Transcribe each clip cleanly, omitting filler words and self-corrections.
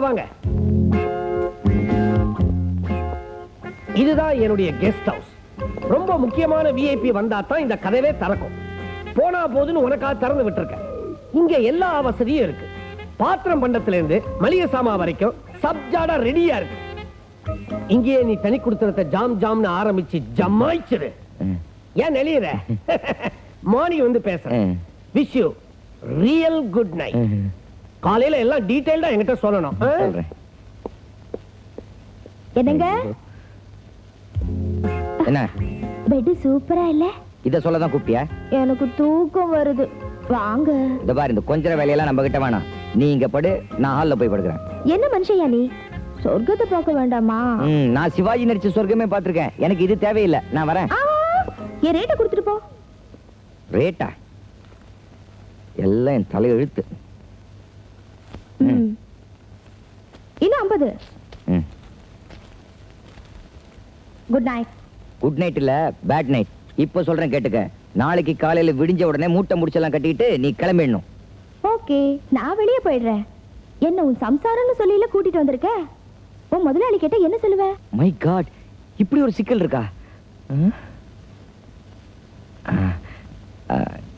வாங்க. இதுதான் என்னுடைய கெஸ்ட் ஹவுஸ். ரொம்ப முக்கியமான விஐபி வந்தா தான் இந்த கதவே திறக்கும். போனா போதுன்னு உனக்காக திறந்து விட்டுருக்கேன். இங்க எல்லா வசதியும் இருக்கு. பாத்திரம் பண்டத்துல இருந்து மளிகை சாமா வரைக்கும் சப்ஜாடா ரெடியா இருக்கு. இங்கேயே நீ தனி கொடுத்தனத்தை ஜாம் ஜாம்னு ஆரம்பிச்சு ஜமாய்ச்சிரு. ஏன் நெளியற? மார்னிங் வந்து பேசுறேன். Wish you real good night. காலையில எல்லாம் டீடைல்டா என்கிட்ட சொல்லணும். என்னங்க? என்ன? பெட் சூப்பரா இல்ல? இத சொல்லதான் கூப்பிட்டியா? எனக்கு தூக்கம் வருது. வாங்க. இத பாரு, இந்த கொஞ்சர வேலையெல்லாம் நம்ம கிட்ட வேணாம். நீ இங்க படு, நான் ஹால்ல போய் படுக்கிறேன். என்ன மனுஷயா நீ? சொர்க்கத்தை பார்க்க வேண்டாமா? நான் சிவாஜி நடிச்ச சொர்க்கமே பார்த்திருக்கேன். எனக்கு இது தேவையில்லை. நான் வரேன். ஏன் ரேட்ட கொடுத்துட்டு போ. ரேட்டா? எல்லாம் என் தலை எழுத்து. இன்னும் 50. Good night. குட் நைட் இல்ல, பேட் நைட். இப்ப சொல்றேன் கேட்டுக்க. நாளைக்கு காலையில விடிஞ்ச உடனே மூட்டை முடிச்செல்லாம் கட்டிட்டு நீ கிளம்பிடணும். ஓகே, நான் வெளியே போயிடுறேன். என்ன உன் சம்சாரம்னு சொல்லில கூட்டிட்டு வந்திருக்க? உன் முதலாளி கேட்ட என்ன சொல்லுவ? மை காட், இப்படி ஒரு சிக்கல் இருக்கா?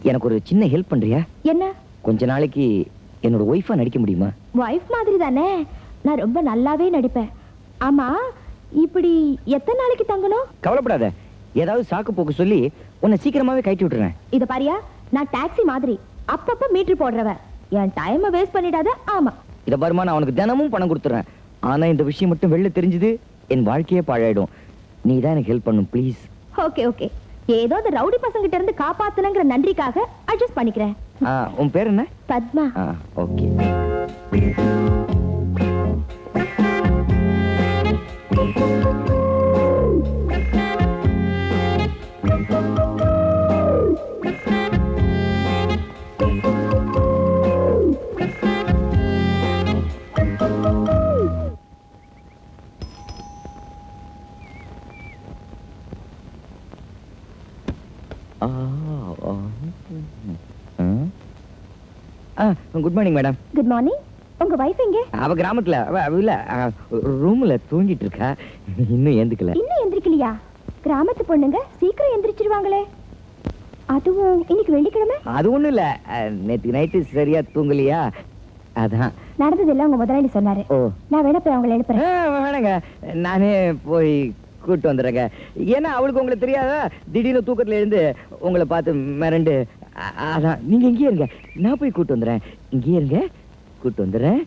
எனக்கு ஒரு சின்ன ஹெல்ப் பண்றியா? என்ன? கொஞ்ச நாளைக்கு என்னோட ஒய்ஃபா நடிக்க முடியுமா? வைஃப் மாதிரி தானே, நான் ரொம்ப நல்லாவே நடிப்பேன். ஆமா, இப்படி எத்தனை நாளைக்கு தங்கணும்? கவலைப்படாத, ஏதாவது சாக்கு போக்கு சொல்லி உன்னை சீக்கிரமாவே கட்டி விட்டுறேன். இத பாரியா, நான் டாக்ஸி மாதிரி அப்பப்ப மீட்டர் போடுறவ. என் டைமை வேஸ்ட் பண்ணிடாத. ஆமா, இத பாருமா, நான் உனக்கு தினமும் பணம் கொடுத்துறேன். ஆனா இந்த விஷயம் மட்டும் வெளில தெரிஞ்சது என் வாழ்க்கையே பாழாயிடும். நீ தான் எனக்கு ஹெல்ப் பண்ணும் ப்ளீஸ். ஓகே ஓகே, ஏதோ அந்த ரவுடி பசங்கிட்ட இருந்து காப்பாத்தணுங்கிற நன்றிக்காக அட்ஜஸ்ட் பண்ணிக்கிறேன். உன் பேர் என்ன? Padma. Okay. Good morning madam. Good morning. உங்க வைஃப் எங்க? அவ கிராமத்துல இல்ல, ரூம்ல தூங்கிட்டு இருக்கா. இன்னும் எந்திக்கல. இன்னும் எந்திரிக்கலையா? கிராமத்து பொண்ணுங்க சீக்கிரம் எந்திரிச்சிருவாங்களே. அதுவும் இன்னைக்கு வெள்ளிக்கிழமை. அது ஒண்ணும் இல்ல, நேத்து நைட்டு சரியா தூங்கலையா, அதான். நடந்ததெல்லாம் உங்க முதலாளி சொன்னாரு. நான் வேணா போய் அவங்களை எழுப்புறேன். வேணாங்க, நானே போய் கூட்டு வந்துடுறேங்க. ஏன்னா அவளுக்கு உங்களுக்கு தெரியாதா, திடீர்னு தூக்கத்துல எழுந்து உங்களை பார்த்து மிரண்டு. அதான், நீங்க இங்கே இருங்க, நான் போய் கூட்டு வந்துடுறேன். இங்கே இருங்க, கூட்டு வந்துடுறேன்,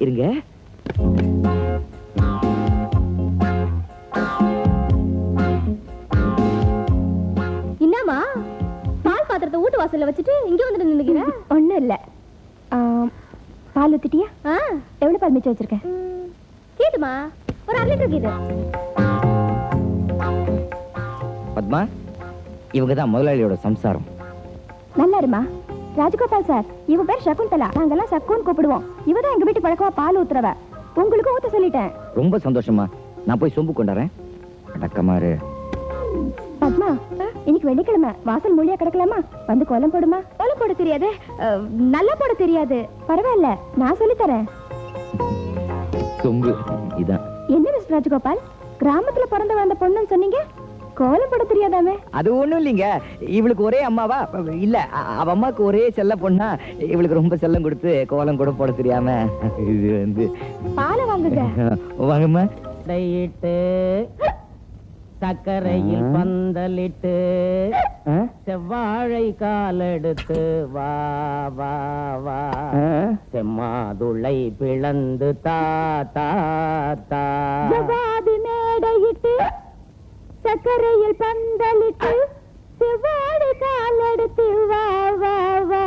இருங்க. என்னம்மா, பால் பாத்திரத்தை வீட்டு வாசல்ல வச்சுட்டு இங்க வந்துட்டு நின்னுக்கிற? ஒண்ணும் இல்ல. பால் ஊத்திட்டியா? எவ்வளவு பால் மிச்சம் வச்சிருக்கேன்? கேட்டுமா, ஒரு 1/2 லிட்டர் கீது. பத்மா, இவங்க தான் முதலாளியோட சம்சாரம். நல்லா இருமா. ராஜகோபால் சார், இவ பேர் சகுந்தலா. நாங்கெல்லாம் சக்குன்னு கூப்பிடுவோம். இவதான் எங்க வீட்டு பழக்கமா பால் ஊத்துறவ. உங்களுக்கு ஊத்த சொல்லிட்டேன். ரொம்ப சந்தோஷமா. நான் போய் சொம்பு கொண்டாறேன். அடக்கமாரு. பத்மா, இன்னைக்கு வெள்ளிக்கிழமை, வாசல் மொழியா கிடக்கலாமா? வந்து கோலம் போடுமா? கோலம் போட தெரியாது, நல்லா போட தெரியாது. பரவாயில்ல, நான் சொல்லி தரேன். சொம்பு இதான். என்ன மிஸ்டர் ராஜகோபால், கிராமத்துல பிறந்து வந்த பொண்ணுன்னு சொன்னீங்க, கோலம் போட தெரியாதாமே? அது ஒண்ணும் இல்லைங்க, இவளுக்கு ஒரே அம்மாவா இல்ல, அவ அம்மாக்கு ஒரே செல்ல பொண்ணா, இவளுக்கு ரொம்ப செல்லம் கொடுத்து கோலம் கூட போட தெரியாம இது வந்து. பாலை வாங்குங்க. வாங்கம்மா. சக்கரையில் பந்தலிட்டு செவ்வாழை காலெடுத்து வா வா வா, செம்மாதுளை பிளந்து தா தா தா, ஜவாதி மேடையிட்டு சக்கரையில் பந்தலிட்டு செவ்வாழை காலெடுத்து வா வா வா,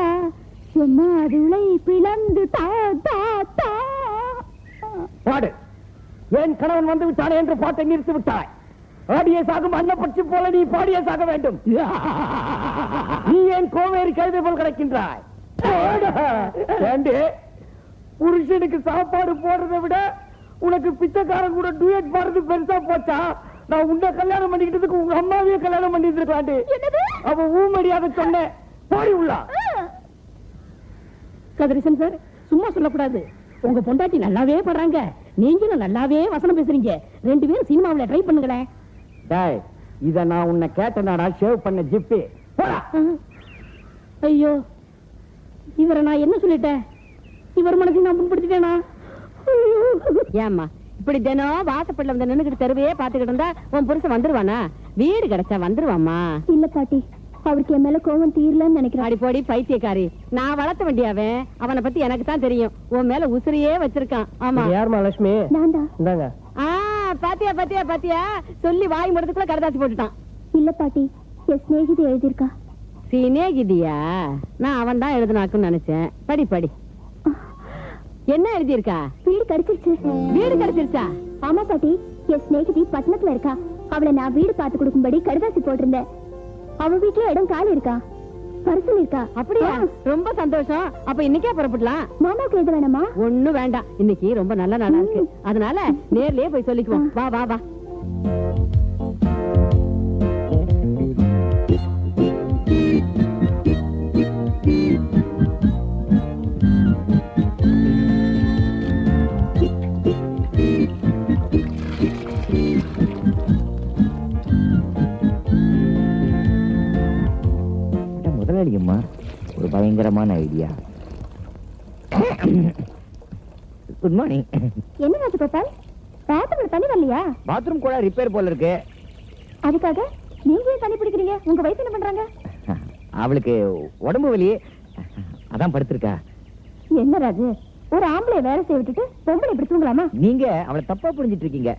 செம்மாதுளை பிளந்து தா தா தா. பாடு. என் கணவன் வந்து விட்டானே என்று பாட்டை நிறுத்தி விட்டாய். ஆடிய சாகும் அன்னப்பட்சி போல நீ பாடிய சாக வேண்டும். நீ ஏன் கோவேரி கழுதை போல் கிடைக்கின்றாய்? புருஷனுக்கு சாப்பாடு போடுறதை விட உனக்கு பிச்சைக்காரன் கூட டூயட் பாடுறது பெருசா போச்சா? நான் உன்னை கல்யாணம் பண்ணிக்கிட்டதுக்கு உங்க அம்மாவையே கல்யாணம் பண்ணிட்டு இருக்காண்டு. அவ ஊமடியாக சொன்னேன். பாடி உள்ளா. கதிரேசன் சார், சும்மா சொல்லக்கூடாது. உங்க பொண்டாட்டி நல்லாவே படுறாங்க, நீங்களும் நல்லாவே வசனம் பேசுறீங்க. 2 பேரும் சினிமாவுல ட்ரை பண்ணுங்களேன். டேய், இத நான் உன்னை கேட்டனாடா ஷேவ் பண்ண ஜிப்பி. போடா. ஐயோ, இவரை நான் என்ன சொல்லிட்டேன்? இவர் மனசை நான் புண்படுத்திட்டேனா? ஏம்மா இப்படி தினம் வாசப்படல வந்து நின்னுக்கிட்டு தெருவையே பாத்துக்கிட்டு இருந்தா உன் புருஷன் வந்துருவானா? வீடு கிடைச்சா வந்துருவாமா? இல்ல பாட்டி, அவருக்கு என் மேல கோவம் தீரலன்னு நினைக்கிறேன். அடி போடி பைத்தியக்காரி, நான் வளர்த்த வேண்டியவன். அவனை பத்தி எனக்கு தான் தெரியும். உன் மேல உசிரியே வச்சிருக்கான். ஆமா. யாருமா லட்சுமி? நான் தான். இந்தாங்க. பாத்தியா பாத்தியா பாத்தியா, சொல்லி வாய் முடத்துக்குள்ள கடதாசி போட்டுட்டான். இல்ல பாட்டி, என் சிநேகிதி எழுதியிருக்கா. சிநேகிதியா? நான் அவன் தான் எழுதுனாக்குன்னு நினைச்சேன். படி படி. என்ன எழுதியிருக்கா? வீடு கிடைச்சிருச்சு. வீடு கிடைச்சிருச்சா? ஆமா பாட்டி, என் சிநேகிதி பட்டணத்துல இருக்கா. அவளை நான் வீடு பார்த்து கொடுக்கும்படி கடுதாசி போட்டிருந்தேன். அவ வீட்டுல இடம் காலி இருக்கா, பரிசல் இருக்கா. அப்படியா? ரொம்ப சந்தோஷம். அப்ப இன்னைக்கே புறப்படலாம். மாமாவுக்கு எழுத வேணாமா? ஒண்ணும் வேண்டாம், இன்னைக்கு ரொம்ப நல்ல நாளா இருக்கு. அதனால நேர்லயே போய் சொல்லிக்குவோம். வா வா வா. முதலாளியம்மா, ஒரு பயங்கரமான ஐடியா. Good morning. என்ன ராஜகோபால், பாத்ரூம்ல தண்ணி வரலையா? பாத்ரூம் கூட ரிப்பேர் போல இருக்கு. அதுக்காக நீங்க ஏன் தண்ணி பிடிக்கிறீங்க? உங்க வயசு என்ன பண்றாங்க? அவளுக்கு உடம்பு வலி, அதான் படுத்திருக்கா. என்ன ராஜு, ஒரு ஆம்பளை வேலை செய்ய விட்டுட்டு பொம்பளை இப்படி தூங்கலாமா? நீங்க அவளை தப்பா புரிஞ்சிட்டு இருக்கீங்க.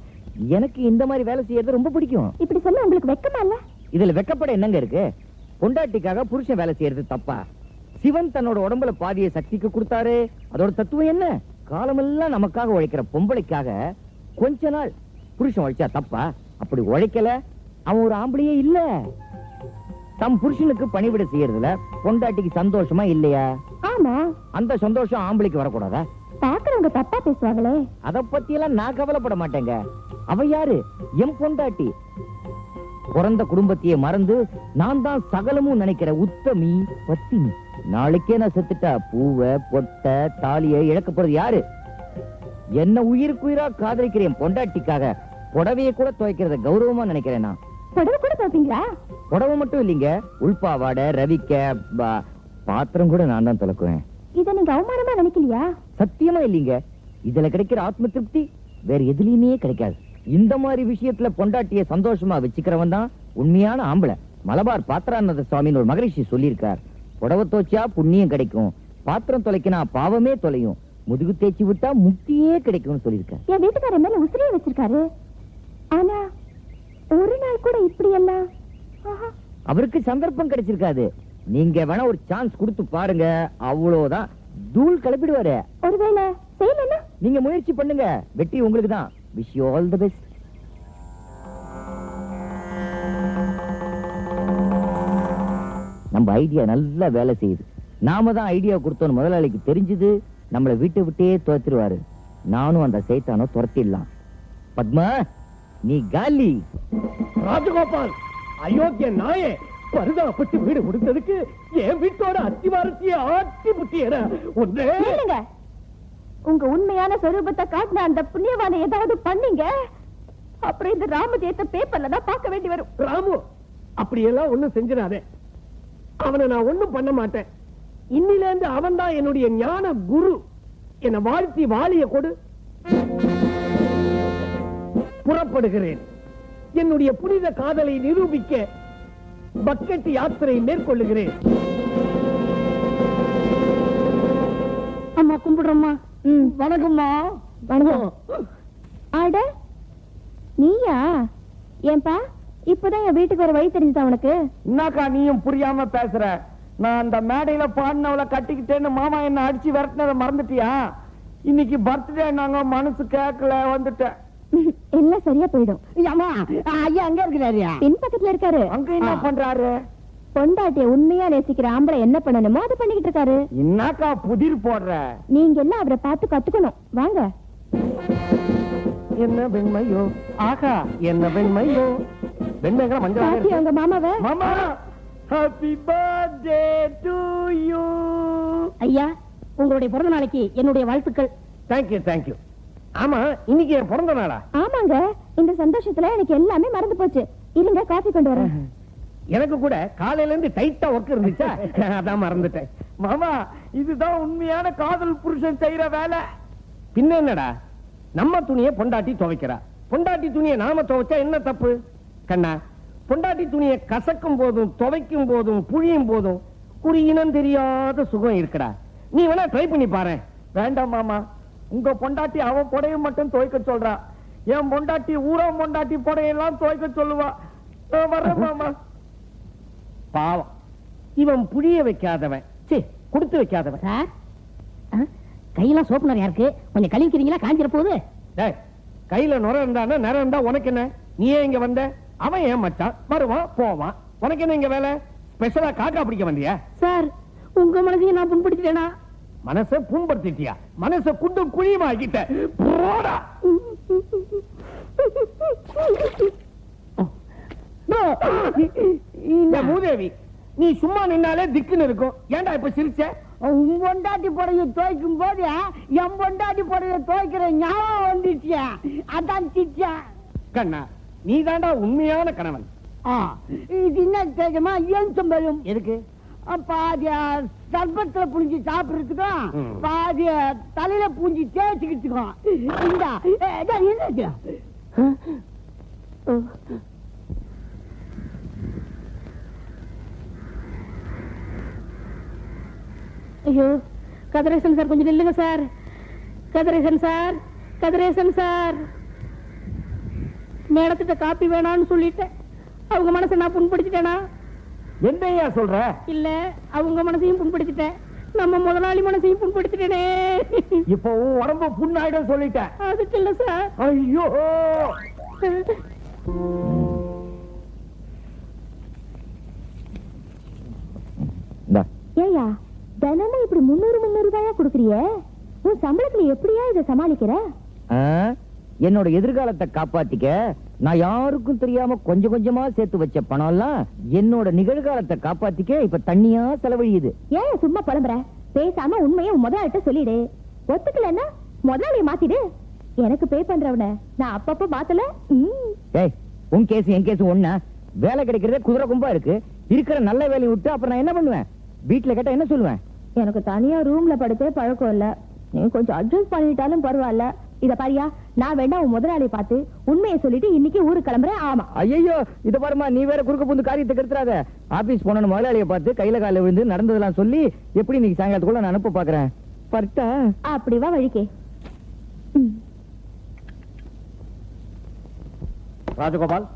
எனக்கு இந்த மாதிரி வேலை செய்யறது ரொம்ப பிடிக்கும். இப்படி சொன்னா உங்களுக்கு வெக்கமா இல்ல? இதுல வெக்கப்பட என்னங்க இருக்கு? பொண்டாட்டிக்காக புருஷன் வேலை செய்யறது தப்பா? சிவன் தன்னோட உடம்புல பாதிய சக்திக்கு கொடுத்தாரு. அதோட தத்துவம் என்ன? காலமெல்லாம் நமக்காக உழைக்கிற பொம்பளைக்காக கொஞ்ச நாள் புருஷன் உழைச்சா தப்பா? அப்படி உழைக்கல அவன் ஒரு ஆம்பளையே இல்ல. தம் புருஷனுக்கு பணிவிட செய்யறதுல பொண்டாட்டிக்கு சந்தோஷமா இல்லையா? ஆமா. அந்த சந்தோஷம் ஆம்பளைக்கு வரக்கூடாதா? பாக்குறவங்க தப்பா பேசுவாங்களே. அத பத்தி எல்லாம் நான் கவலைப்பட மாட்டேங்க. அவ யாரு? என் பொண்டாட்டி. பிறந்த குடும்பத்தையே மறந்து நான் தான் சகலமும் நினைக்கிற உத்தமி பத்தினி. நாளைக்கே நான் செத்துட்டா பூவை பொட்டை தாலியை இழக்க போறது யாரு? என்ன உயிருக்குயிரா காதலிக்கிற என் பொண்டாட்டிக்காக புடவையை கூட துவைக்கிறத கௌரவமா நினைக்கிறேன். நான் புடவை கூட துவைப்பீங்களா? புடவை மட்டும் இல்லைங்க, உள்பாவாடை ரவிக்க பாத்திரம் கூட நான் தான் துலக்குவேன். இத நீங்க அவமானமா நினைக்கலையா? சத்தியமா இல்லீங்க. இதுல கிடைக்கிற ஆத்ம திருப்தி வேற எதுலயுமே கிடைக்காது. இந்த மாதிரி விஷயத்துல பொண்டாட்டிய சந்தோஷமா வச்சுக்கிறவன் தான் உண்மையான ஆம்பளை. மலபார் பாத்திரானந்த சுவாமின்னு ஒரு மகரிஷி சொல்லியிருக்கார். புடவை தோச்சா புண்ணியம் கிடைக்கும், பாத்திரம் தொலைக்கினா பாவமே தொலையும், முதுகு தேய்ச்சி விட்டா முக்தியே கிடைக்கும்னு சொல்லியிருக்கார். என் வீட்டுக்காரர் மேல உசிரியை வச்சிருக்காரு. ஆனா ஒரு நாள் கூட இப்படி எல்லாம் அவருக்கு சந்தர்ப்பம் கிடைச்சிருக்காது. நீங்க வேணா ஒரு சான்ஸ் கொடுத்து பாருங்க, அவ்வளவுதான் தூள் கிளப்பிடுவாரு. ஒருவேளை செய்யலன்னா நீங்க முயற்சி பண்ணுங்க, வெற்றி உங்களுக்கு தான். Wish you all the best. நம்ம ஐடியா நல்லா வேலை செய்யுது. நாம தான் ஐடியா கொடுத்தோம் முதலாளிக்கு தெரிஞ்சது, நம்மள வீட்டை விட்டே துரத்திடுவாரு. நானும் அந்த சைத்தானோ துரத்திடலாம். பத்மா, நீ காலி. ராஜகோபால், அயோக்கிய நாயே, பரிதாபப்பட்டு வீடு கொடுத்ததுக்கு என் வீட்டோட அத்திவாரத்தையே ஆட்டி புட்டியற ஒன்றே. இல்லங்க, உங்க உண்மையான சொரூபத்தை காட்டின அந்த புண்ணியவானை ஏதாவது பண்ணீங்க, அப்புறம் இந்த ராமஜெயத்தை பேப்பர்ல தான் பார்க்க வேண்டி வரும். ராமு, அப்படியெல்லாம் ஒண்ணும் செஞ்சிடாதே. அவனை நான் ஒண்ணும் பண்ண மாட்டேன். இன்னில இருந்து அவன் தான் என்னுடைய ஞான குரு. என்ன வாழ்த்தி வாளிய கொடு. புறப்படுகிறேன். என்னுடைய புனித காதலை நிரூபிக்க பக்கெட் யாத்திரை மேற்கொள்ளுகிறேன். அம்மா கும்பிடுறோம்மா. வணக்கம்மா. வணக்கம். ஆட நீயா? ஏன்பா இப்பதான் என் வீட்டுக்கு ஒரு வழி தெரிஞ்சுதா உனக்கு? என்னக்கா நீயும் புரியாம பேசுற? நான் அந்த மேடையில பாடினவளை கட்டிக்கிட்டேன்னு மாமா என்ன அடிச்சு விரட்டினதை மறந்துட்டியா? இன்னைக்கு பர்த்டே, நாங்க மனசு கேட்கல வந்துட்டேன். எல்லாம் சரியா போயிடும். ஐயா அங்க இருக்கிறாரு, பின் பக்கத்துல இருக்காரு. அங்க என்ன பண்றாரு? பொண்டாட்டிய உண்மையா நேசிக்கிற ஆம்பளை என்ன பண்ணணுமோ அதை பண்ணிக்கிட்டு இருக்காரு. என்னக்கா புதிர் போடுற? நீங்க எல்லாம் அவரை பார்த்து கத்துக்கணும். வாங்க. என்ன வெண்மையோ, ஆகா என்ன வெண்மையோ. வெண்மைகளை மஞ்சள் பாத்தி உங்க மாமாவை. மாமா, ஹாப்பி பர்த்டே டு யூ. ஐயா உங்களுடைய பிறந்த நாளைக்கு என்னுடைய வாழ்த்துக்கள். தேங்க்யூ. ஆமா, இன்னைக்கு என் பிறந்த நாளா? ஆமாங்க, இந்த சந்தோஷத்துல எனக்கு எல்லாமே மறந்து போச்சு. இருங்க, காஃபி கொண்டு வரேன். எனக்கு கூட காலையில இருந்து டைட்டா ஒர்க் இருந்துச்சா, அதான் மறந்துட்டேன். மாமா, இதுதான் உண்மையான காதல் புருஷன் செய்யற வேலை. பின்ன என்னடா, நம்ம துணியை பொண்டாட்டி துவைக்கிறா, பொண்டாட்டி துணியை நாம துவைச்சா என்ன தப்பு? கண்ணா, பொண்டாட்டி துணியை கசக்கும் போதும் துவைக்கும் போதும் புழியும் போதும் ஒரு இனம் தெரியாத சுகம் இருக்குடா. நீ வேணா ட்ரை பண்ணி பாரு. வேண்டாம் மாமா, உங்க பொண்டாட்டி அவ புடையை மட்டும் துவைக்க சொல்றா. என் பொண்டாட்டி ஊரா பொண்டாட்டி புடையெல்லாம் துவைக்க சொல்லுவா. நான் வர்றேன் மாமா. பாவம், இவன் புழிய வைக்காதவன், சே கொடுத்து வைக்காதவன். சார், கையெல்லாம் சோப்பு நிறையா இருக்கு, கொஞ்சம் கழுவிக்கிறீங்களா? காஞ்சிர போகுது. டேய், கையில நுர இருந்தானே, நிறம் இருந்தா உனக்கு என்ன? நீ ஏன் இங்க வந்த? அவன் ஏன் மச்சான், வருவான் போவான், உனக்கு என்ன இங்க வேலை? ஸ்பெஷலா காக்கா பிடிக்க வந்தியா? சார், உங்க மனதையும் நான் புண்படுத்திட்டேனா? மனசை புண்படுத்திட்டியா? மனசை குண்டு குழியுமாக்கிட்ட. போடா. இந்த மூதேவி, நீ சும்மா நின்னாலே திக்குன்னு இருக்கும். ஏன்டா இப்ப சிரிச்ச? உன் பொண்டாட்டி புடைய துவைக்கும் போது என் பொண்டாட்டி புடைய துவைக்கிற ஞாபகம் வந்துச்சு, அதான் சிரிச்சேன். கண்ணா, நீ தாண்டா உண்மையான கணவன். இது என்ன தெரியுமா? ஏன் சம்பளம் எதுக்கு? பாதி சர்பத்துல புளிஞ்சு சாப்பிடுறதுக்கும், ம். பாதி தலையில பூஞ்சி தேய்ச்சிக்கிட்டுக்கும். இந்தா, என்னது? ஐயோ, கதிரேசன் சார், கொஞ்சம் நில்லுங்க sir. Kathiresan sir, Kathiresan sir, மேடத்திட்ட காப்பி வேணான்னு சொல்லிட்டேன். அவங்க மனசை நான் புண்படுத்திட்டேனா? என்னையா சொல்ற? இல்ல, அவங்க மனசையும் புண்படுத்திட்டேன், நம்ம முதலாளி மனசையும் புண்படுத்திட்டேனே. இப்ப உன் உடம்பு புண்ணாயிடும் சொல்லிட்டேன். அதுக்கு இல்ல சார். ஐயோ, ஏயா, தினமும் இப்படி 300 ரூபாயா கொடுக்குறிய? உன் சம்பளத்துல எப்படியா இதை சமாளிக்கிற? என்னோட எதிர்காலத்தை காப்பாத்திக்க நான் யாருக்கும் தெரியாம கொஞ்சம் கொஞ்சமா சேர்த்து வச்ச பணம் எல்லாம் என்னோட நிகழ்காலத்தை காப்பாத்திக்க இப்ப தண்ணியா செலவழியுது. ஏன் சும்மா புலம்புற? பேசாம உண்மையை முதலாளிட்ட சொல்லிடு. ஒத்துக்கலன்னா முதலாளியை மாத்திடு. எனக்கு பே பண்றவன நான் அப்பப்ப மாத்தல. ஏய், உன் கேஸ் என் கேஸ் ஒண்ணா? வேலை கிடைக்கிறதே குதிரை கும்பா இருக்கு. இருக்கிற நல்ல வேலையை விட்டு அப்புறம் நான் என்ன பண்ணுவேன்? வீட்டுல கேட்டா என்ன சொல்லுவேன்? எனக்கு தனியா ரூம்ல படுத்தே பழக்கம் இல்ல. நீ கொஞ்சம் அட்ஜஸ்ட் பண்ணிட்டாலும் பரவாயில்ல. இத பாரியா, நான் வேணா உன் முதலாளியை பார்த்து உண்மையை சொல்லிட்டு இன்னைக்கு ஊருக்கு கிளம்புறேன். ஆமா. ஐயோ, இத பாருமா, நீ வேற குறுக்க புந்து காரியத்தை கெடுத்துறாத. ஆபீஸ் போன முதலாளியை பார்த்து கையில கால விழுந்து நடந்ததெல்லாம் சொல்லி எப்படி நீங்க சாயங்காலத்துக்குள்ள நான் அனுப்ப பாக்குறேன். பர்ட்டா அப்படி வா வழிக்கே. ராஜகோபால்,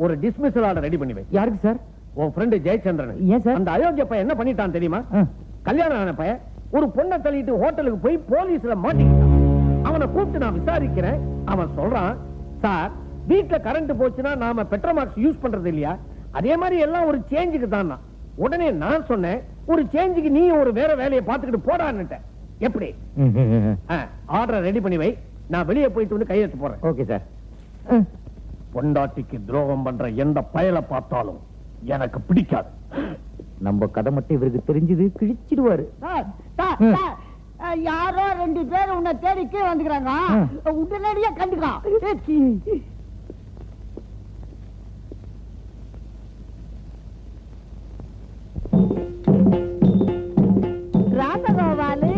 ஒரு டிஸ்மிஸல் ஆர்டர் ரெடி பண்ணி வை. யாருக்கு சார்? உன் ஃப்ரெண்ட் ஜெயச்சந்திரன். ஏன் சார்? அந்த அயோக்கிய பையன் என்ன பண்ணிட்டான் தெரியுமா? கல்யாணம் ஆன பையன் ஒரு பொண்ணை தள்ளிட்டு ஹோட்டலுக்கு போய் போலீஸ்ல மாட்டிக்கிட்டான். அவனை கூப்பிட்டு நான் விசாரிக்கிறேன். அவன் சொல்றான், சார், வீட்டுல கரண்ட் போச்சுன்னா நாம பெட்ரோமாக்ஸ் யூஸ் பண்றது இல்லையா, அதே மாதிரி எல்லாம் ஒரு சேஞ்சுக்கு தான். உடனே நான் சொன்னேன், ஒரு சேஞ்சுக்கு நீ ஒரு வேற வேலையை பார்த்துக்கிட்டு போடான்னுட்டேன். எப்படி? ஆர்டர் ரெடி பண்ணி வை, நான் வெளியே போயிட்டு வந்து கையெழுத்து போறேன். Okay sir. பொண்டாட்டிக்கு துரோகம் பண்ற எந்த பயலை பார்த்தாலும் எனக்கு பிடிக்காது. நம்ம கதை மட்டும் இவருக்கு தெரிஞ்சது கிழிச்சிடுவாரு. யாரோ 2 பேர் உன்னை தேடிக்கே வந்துக்கிறாங்க, உடனடியா கண்டுக்கலாம். ராசகோபாலு,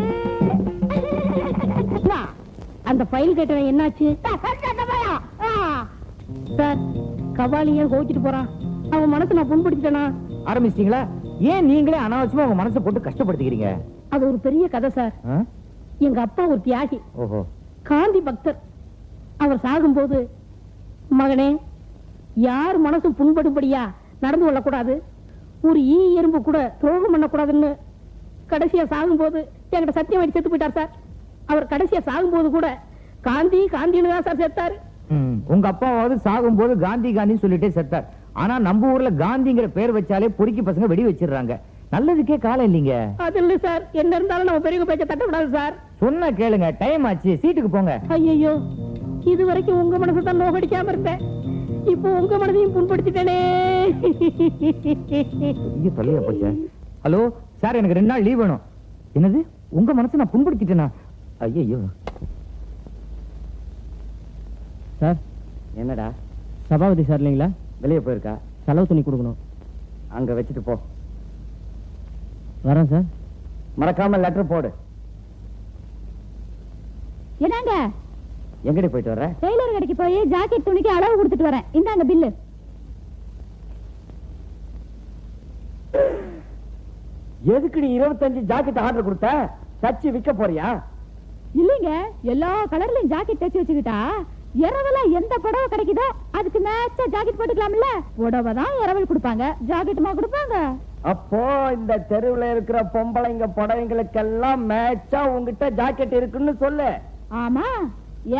அந்த ஃபைல் கேட்டவன் என்னாச்சு சார்? கபாலியே கோச்சிட்டு போறான். அவன் மனசு நான் புண்படுத்திட்டேனா? ஆரம்பிச்சிட்டீங்களா? ஏன் நீங்களே அனாவசியமா உங்க மனசை போட்டு கஷ்டப்படுத்திக்கிறீங்க? அது ஒரு பெரிய கதை சார். எங்க அப்பா ஒரு தியாகி, ஓஹோ, காந்தி பக்தர். அவர் சாகும்போது, மகனே, யார் மனசும் புண்படும்படியா நடந்து கொள்ளக்கூடாது, ஒரு ஈ எறும்பு கூட துரோகம் பண்ணக்கூடாதுன்னு கடைசியா சாகும்போது என்கிட்ட சத்தியம் வச்சு செத்து போயிட்டார் சார். அவர் கடைசியா சாகும்போது கூட காந்தி காந்தின்னு தான் சார் செத்தாரு. உங்க அப்பாவாவது சாகும்போது காந்தி காந்தின்னு சொல்லிட்டே செத்தார். ஆனா நம்ம ஊர்ல காந்திங்கிற பேர் வச்சாலே பொறுக்கி பசங்க வெடி வச்சிடுறாங்க. நல்லதுக்கே காலம் இல்லீங்க. அது இல்ல சார், என்ன இருந்தாலும் நம்ம பெரிய பேச்ச தட்டக்கூடாது சார். சொன்ன கேளுங்க, டைம் ஆச்சு, சீட்டுக்கு போங்க. ஐயோ, இது வரைக்கும் உங்க மனசு தான் நோகடிக்காம இருந்தேன், இப்போ உங்க மனதையும் புண்படுத்திட்டேனே. சொல்லியா போச்சா? ஹலோ சார், எனக்கு 2 நாள் லீவ் வேணும். என்னது, உங்க மனசு நான் புண்படுத்திட்டேனா? ஐயோ, சார். என்னடா? சபாபதி சார் இல்லைங்களா? வெளியே போயிருக்கா? செலவு துணி கொடுக்கணும். அங்க வச்சுட்டு போ. வரேன் சார். மறக்காம லெட்டர் போடு. என்னங்க? எங்கடி போயிட்டு வர? டெய்லர் கடைக்கு போய் ஜாக்கெட் துணிக்கு அளவு கொடுத்துட்டு வரேன். இந்தாங்க பில்லு. எதுக்கு நீ 25 ஜாக்கெட் ஆர்டர் கொடுத்த? தச்சு விற்க போறியா? இல்லைங்க, எல்லா கலர்லயும் ஜாக்கெட் தச்சு வச்சுக்கிட்டா இரவல எந்த புடவை கிடைக்குதோ அதுக்கு மேட்சா ஜாக்கெட் போட்டுக்கலாம்ல. புடவை தான் இரவல் கொடுப்பாங்க, ஜாக்கெட்டுமா கொடுப்பாங்க. அப்போ இந்த தெருவுல இருக்கிற பொம்பளைங்க புடவைங்களுக்கெல்லாம் மேட்சா உங்ககிட்ட ஜாக்கெட் இருக்குன்னு சொல்லு. ஆமா,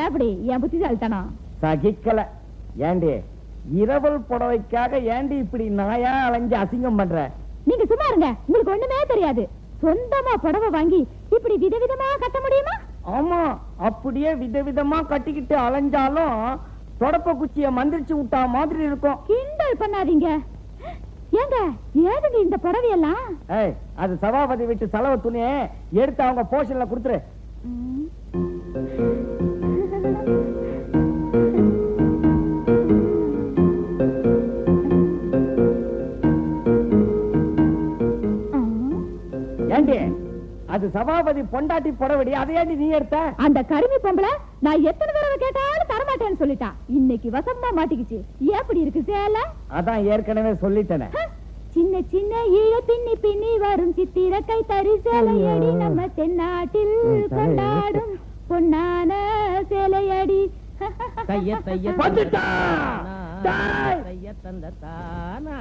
எப்படி என் புத்திசாலித்தனம்? சகிக்கல. ஏண்டி இரவல் புடவைக்காக ஏண்டி இப்படி நாயா அலைஞ்சு அசிங்கம் பண்ற? நீங்க சும்மா இருங்க, உங்களுக்கு ஒண்ணுமே தெரியாது. சொந்தமா புடவை வாங்கி இப்படி விதவிதமா கட்ட முடியுமா? ஆமா, அப்படியே விதவிதமா கட்டிக்கிட்டு அலைஞ்சாலும் தொடப்ப குச்சிய மந்திரிச்சு விட்டா மாதிரி இருக்கும். கிண்டல் பண்ணாதீங்க. ஏங்க, ஏதுங்க இந்த புடவையெல்லாம்? ஏய், அது சபாபதி வீட்டு செலவு துணியை எடுத்து அவங்க போஷன்ல கொடுத்துரு. ஏண்டி, அது சபாபதி பொண்டாட்டி புடவடி, அதை ஏண்டி நீ எடுத்த? அந்த கருமி பொம்பளை நான் எத்தனை தடவை கேட்டாலும் தரமாட்டேன்னு சொல்லிட்டா. இன்னைக்கு வசமா மாட்டிக்கிச்சு. எப்படி இருக்கு சேலை? அதான் ஏற்கனவே சொல்லிட்டேனே. சின்ன சின்ன ஈழ பின்னி பின்னி வரும் சித்திர கை தறி சேலையடி, நம்ம தென்னாட்டில் கொண்டாடும் பொன்னான சேலையடி. தைய தைய வந்துட்டா. தைய தந்த தானா